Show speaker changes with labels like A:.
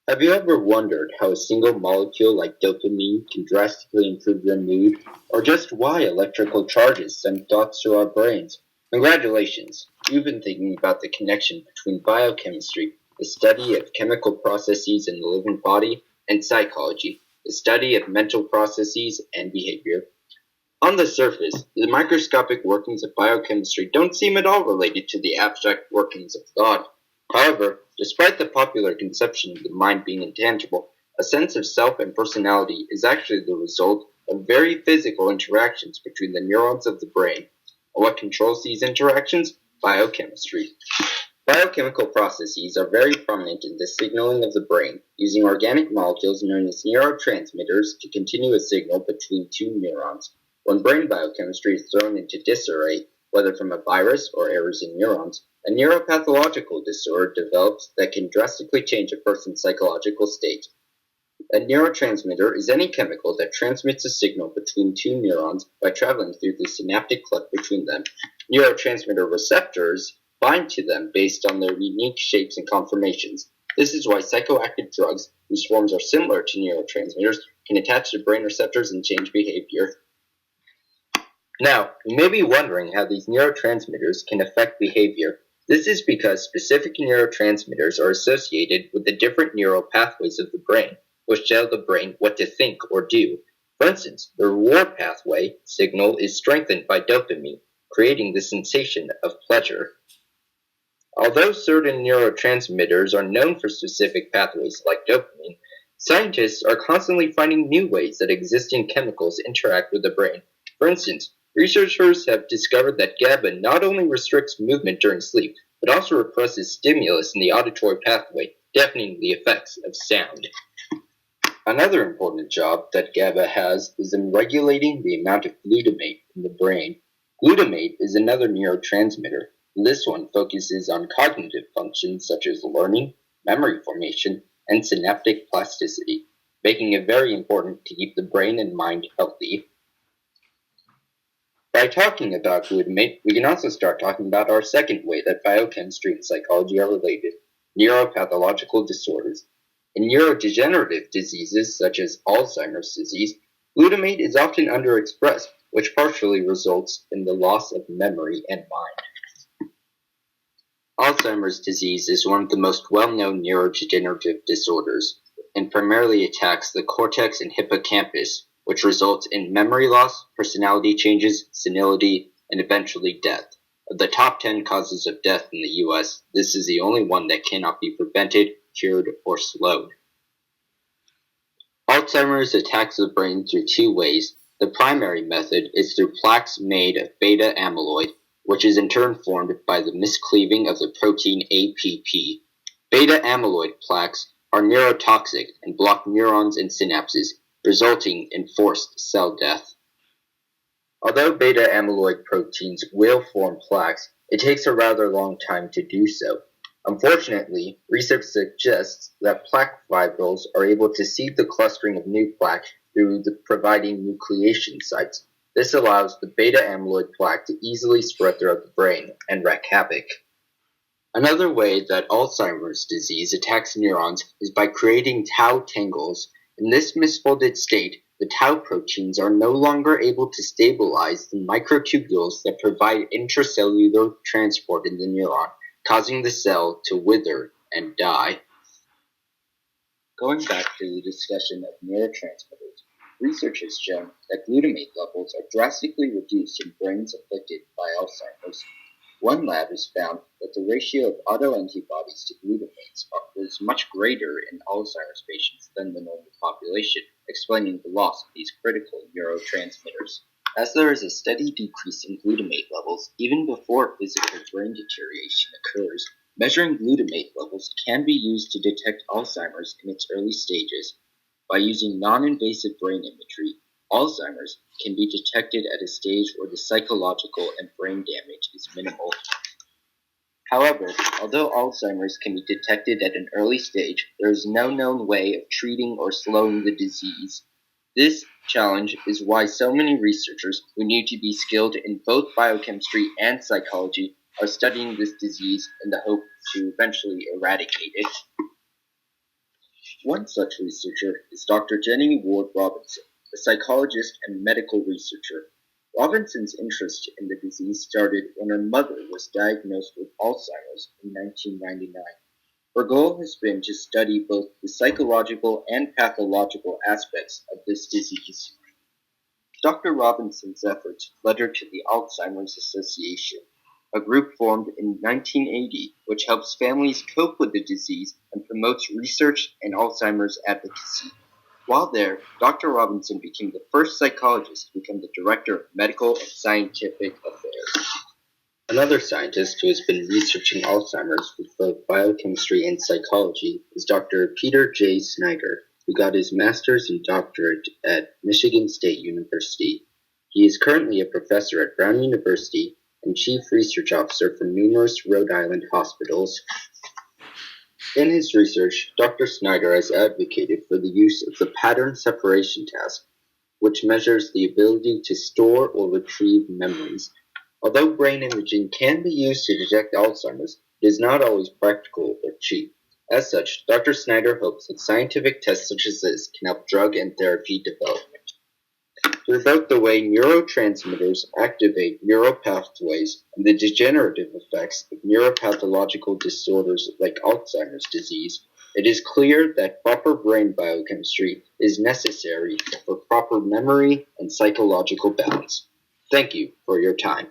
A: Have you ever wondered how a single molecule like dopamine can drastically improve your mood, or just why electrical charges send thoughts to our brains? Congratulations! You've been thinking about the connection between biochemistry, the study of chemical processes in the living body, and psychology, the study of mental processes and behavior. On the surface, the microscopic workings of biochemistry don't seem at all related to the abstract workings of thought. However, despite the popular conception of the mind being intangible, a sense of self and personality is actually the result of very physical interactions between the neurons of the brain. And what controls these interactions? Biochemistry. Biochemical processes are very prominent in the signaling of the brain, using organic molecules known as neurotransmitters to continue a signal between two neurons. When brain biochemistry is thrown into disarray, whether from a virus or errors in neurons, a neuropathological disorder develops that can drastically change a person's psychological state. A neurotransmitter is any chemical that transmits a signal between two neurons by traveling through the synaptic cleft between them. Neurotransmitter receptors bind to them based on their unique shapes and conformations. This is why psychoactive drugs, whose forms are similar to neurotransmitters, can attach to brain receptors and change behavior. Now, you may be wondering how these neurotransmitters can affect behavior. This is because specific neurotransmitters are associated with the different neural pathways of the brain, which tell the brain what to think or do. For instance, the reward pathway signal is strengthened by dopamine, creating the sensation of pleasure. Although certain neurotransmitters are known for specific pathways like dopamine, scientists are constantly finding new ways that existing chemicals interact with the brain. For instance, researchers have discovered that GABA not only restricts movement during sleep, but also represses stimulus in the auditory pathway, deadening the effects of sound. Another important job that GABA has is in regulating the amount of glutamate in the brain. Glutamate is another neurotransmitter. This one focuses on cognitive functions such as learning, memory formation, and synaptic plasticity, making it very important to keep the brain and mind healthy. By talking about glutamate, we can also start talking about our second way that biochemistry and psychology are related, neuropathological disorders. In neurodegenerative diseases such as Alzheimer's disease, glutamate is often underexpressed, which partially results in the loss of memory and mind. Alzheimer's disease is one of the most well-known neurodegenerative disorders, and primarily attacks the cortex and hippocampus, which results in memory loss, personality changes, senility, and eventually death. Of the top 10 causes of death in the US, this is the only one that cannot be prevented, cured, or slowed. Alzheimer's attacks the brain through two ways. The primary method is through plaques made of beta amyloid, which is in turn formed by the miscleaving of the protein APP. Beta amyloid plaques are neurotoxic and block neurons and synapses, resulting in forced cell death. Although beta amyloid proteins will form plaques, it takes a rather long time to do so. Unfortunately, research suggests that plaque fibrils are able to seed the clustering of new plaque through providing nucleation sites. This allows the beta amyloid plaque to easily spread throughout the brain and wreak havoc. Another way that Alzheimer's disease attacks neurons is by creating tau tangles. In this misfolded state, the tau proteins are no longer able to stabilize the microtubules that provide intracellular transport in the neuron, causing the cell to wither and die. Going back to the discussion of neurotransmitters, research has shown that glutamate levels are drastically reduced in brains afflicted by Alzheimer's. One lab has found that the ratio of autoantibodies to glutamates was much greater in Alzheimer's patients than the normal population, explaining the loss of these critical neurotransmitters. As there is a steady decrease in glutamate levels even before physical brain deterioration occurs, measuring glutamate levels can be used to detect Alzheimer's in its early stages. By using non-invasive brain imagery, Alzheimer's can be detected at a stage where the psychological and brain damage is minimal. However, although Alzheimer's can be detected at an early stage, there is no known way of treating or slowing the disease. This challenge is why so many researchers who need to be skilled in both biochemistry and psychology are studying this disease in the hope to eventually eradicate it. One such researcher is Dr. Jennie Robinson, a psychologist and medical researcher. Robinson's interest in the disease started when her mother was diagnosed with Alzheimer's in 1999. Her goal has been to study both the psychological and pathological aspects of this disease. Dr. Robinson's efforts led her to the Alzheimer's Association, a group formed in 1980 which helps families cope with the disease and promotes research and Alzheimer's advocacy. While there, Dr. Robinson became the first psychologist to become the director of medical and scientific affairs. Another scientist who has been researching Alzheimer's with both biochemistry and psychology is Dr. Peter J. Snyder, who got his master's and doctorate at Michigan State University. He is currently a professor at Brown University and chief research officer for numerous Rhode Island hospitals. In his research, Dr. Snyder has advocated for the use of the pattern separation task, which measures the ability to store or retrieve memories. Although brain imaging can be used to detect Alzheimer's, it is not always practical or cheap. As such, Dr. Snyder hopes that scientific tests such as this can help drug and therapy development. Through both the way neurotransmitters activate neuropathways and the degenerative effects of neuropathological disorders like Alzheimer's disease, it is clear that proper brain biochemistry is necessary for proper memory and psychological balance. Thank you for your time.